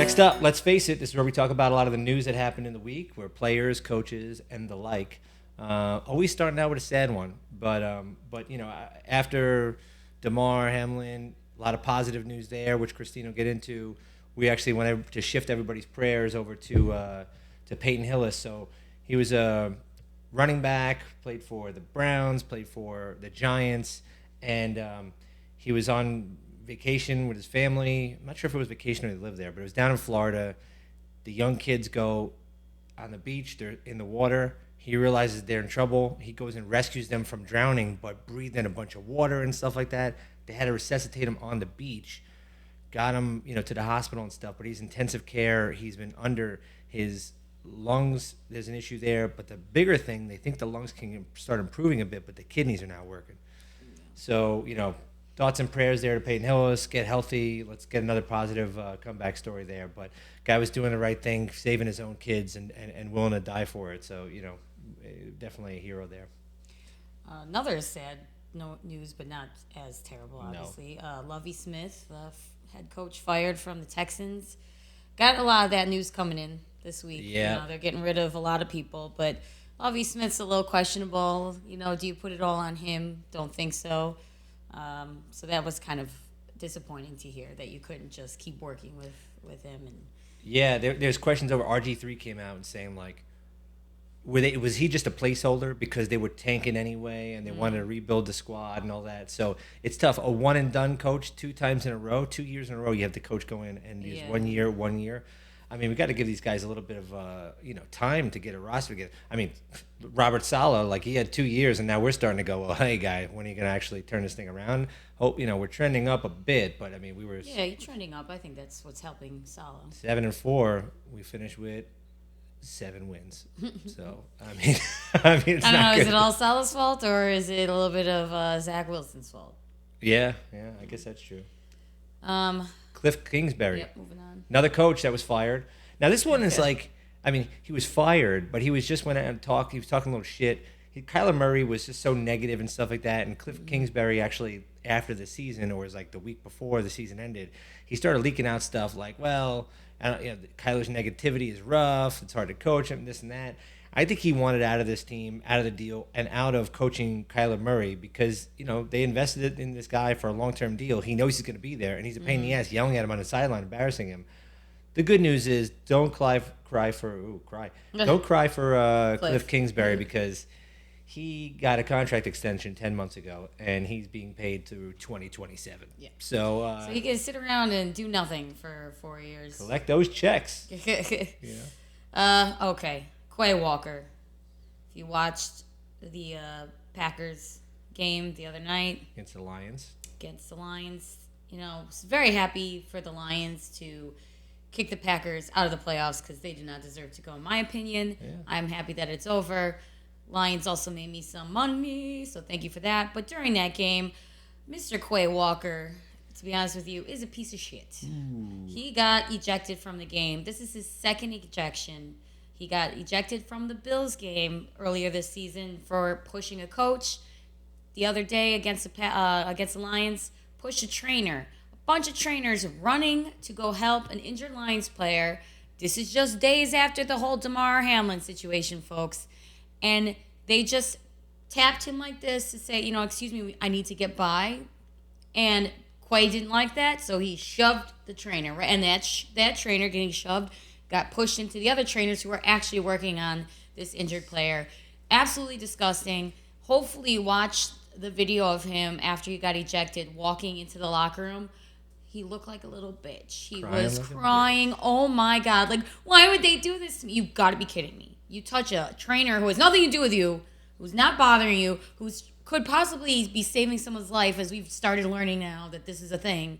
Next up, let's face it, this is where we talk about a lot of the news that happened in the week, where players, coaches, and the like. Always starting out with a sad one, but you know, after DeMar Hamlin, a lot of positive news there, which Christine will get into. We actually wanted to shift everybody's prayers over to Peyton Hillis. So he was a running back, played for the Browns, played for the Giants, and he was on vacation with his family. I'm not sure if it was vacation or they lived there, but it was down in Florida. The young kids go on the beach. They're in the water. He realizes they're in trouble. He goes and rescues them from drowning, but breathed in a bunch of water and stuff like that. They had to resuscitate him on the beach. Got him, to the hospital and stuff, but he's intensive care. He's been under his lungs. There's an issue there, but the bigger thing, they think the lungs can start improving a bit, but the kidneys are now working. So, thoughts and prayers there to Peyton Hillis. Get healthy. Let's get another positive comeback story there. But guy was doing the right thing, saving his own kids and willing to die for it. So, definitely a hero there. Another sad news, but not as terrible, obviously. No. Lovie Smith, the head coach, fired from the Texans. Got a lot of that news coming in this week. Yeah. They're getting rid of a lot of people, but Lovie Smith's a little questionable. Do you put it all on him? Don't think so. So that was kind of disappointing to hear that you couldn't just keep working with him. And yeah, there's questions over RG3 came out and saying like, was he just a placeholder because they were tanking anyway and they wanted to rebuild the squad and all that? So it's tough. A one and done coach 2 times in a row, 2 years in a row, you have the coach go in and use 1 year. I mean, we got to give these guys a little bit of time to get a roster together. I mean, Robert Saleh, he had 2 years, and now we're starting to go, well, hey, guy, when are you going to actually turn this thing around? Hope we're trending up a bit, but I mean, we were you're trending up. I think that's what's helping Saleh. 7-4. We finished with 7 wins. So I mean, it's I don't know. good. Is it all Saleh's fault or is it a little bit of Zach Wilson's fault? Yeah, I guess that's true. Kliff Kingsbury. Yep, moving on. Another coach that was fired. Now, this one is he was fired, but he was just went out and talked. He was talking a little shit. Kyler Murray was just so negative and stuff like that. And Kliff Kingsbury actually, after the season, or was the week before the season ended, he started leaking out stuff like, well, Kyler's negativity is rough. It's hard to coach him, this and that. I think he wanted out of this team, out of the deal, and out of coaching Kyler Murray because, they invested in this guy for a long-term deal. He knows he's going to be there, and he's a pain in the ass, yelling at him on the sideline, embarrassing him. The good news is don't cry for Kliff Kingsbury because he got a contract extension 10 months ago, and he's being paid through 2027. Yeah. So he can sit around and do nothing for 4 years. Collect those checks. Okay. Quay Walker. If you watched the Packers game the other night against the Lions, was very happy for the Lions to kick the Packers out of the playoffs because they do not deserve to go, in my opinion. Yeah. I'm happy that it's over. Lions also made me some money, so thank you for that. But during that game, Mr. Quay Walker, to be honest with you, is a piece of shit. Ooh. He got ejected from the game. This is his second ejection. He got ejected from the Bills game earlier this season for pushing a coach. The other day against the Lions, pushed a trainer. A bunch of trainers running to go help an injured Lions player. This is just days after the whole DeMar Hamlin situation, folks. And they just tapped him like this to say, excuse me, I need to get by. And Quay didn't like that, so he shoved the trainer. Right? And that trainer getting shoved got pushed into the other trainers who were actually working on this injured player. Absolutely disgusting. Hopefully you watched the video of him after he got ejected walking into the locker room. He looked like a little bitch. He was crying. Oh, my God. Why would they do this to me? You've got to be kidding me. You touch a trainer who has nothing to do with you, who's not bothering you, who could possibly be saving someone's life, as we've started learning now that this is a thing.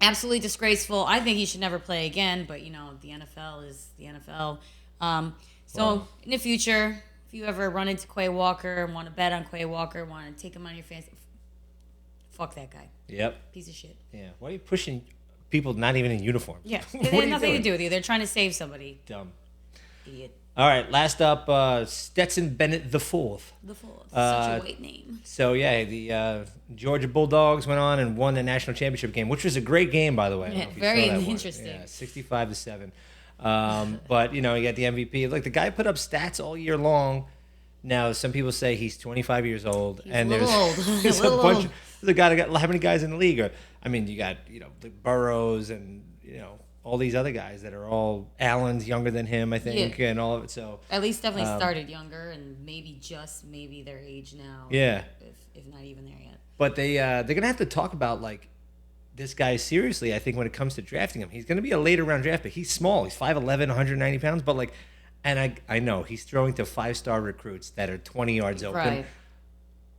Absolutely disgraceful. I think he should never play again, but, the NFL is the NFL. In the future, if you ever run into Quay Walker and want to bet on Quay Walker, want to take him on your fantasy, fuck that guy. Yep. Piece of shit. Yeah. Why are you pushing people not even in uniform? Yeah. They have nothing to do with you. They're trying to save somebody. Dumb. Idiot. All right, last up, Stetson Bennett IV. The fourth. Such a white name. So, yeah, the Georgia Bulldogs went on and won the national championship game, which was a great game, by the way. I don't know if you Very saw that one. interesting. Yeah, 65-7. But, you got the MVP. Look, the guy put up stats all year long. Now, some people say he's 25 years old. He's and a little old. there's A little old. There's a guy that got how many guys in the league? I mean, you got, the Burrows and, all these other guys that are all Allen's younger than him, I think, and all of it. So at least definitely started younger, and maybe their age now. Yeah, if not even there yet. But they're gonna have to talk about this guy seriously. I think when it comes to drafting him, he's gonna be a later round draft pick. He's small. He's 5'11", 190 pounds. But and I know he's throwing to 5-star recruits that are 20 yards open.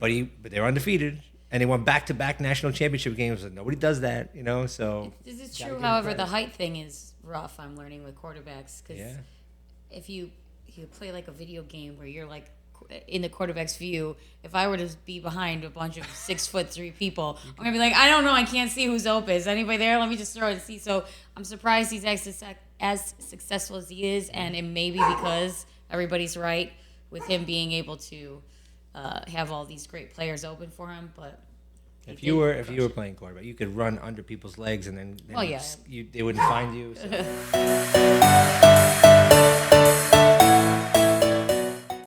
Right. But they're undefeated. And they won back-to-back national championship games. Nobody does that, so... This is true. However, the height thing is rough, I'm learning, with quarterbacks. Because if you play a video game where you're, in the quarterback's view, if I were to be behind a bunch of 6'3" people, I'm going to be I don't know, I can't see who's open. Is anybody there? Let me just throw it and see. So I'm surprised he's as successful as he is, and it may be because everybody's right with him being able to... have all these great players open for him, but if you were playing quarterback, you could run under people's legs and then they wouldn't find you. So.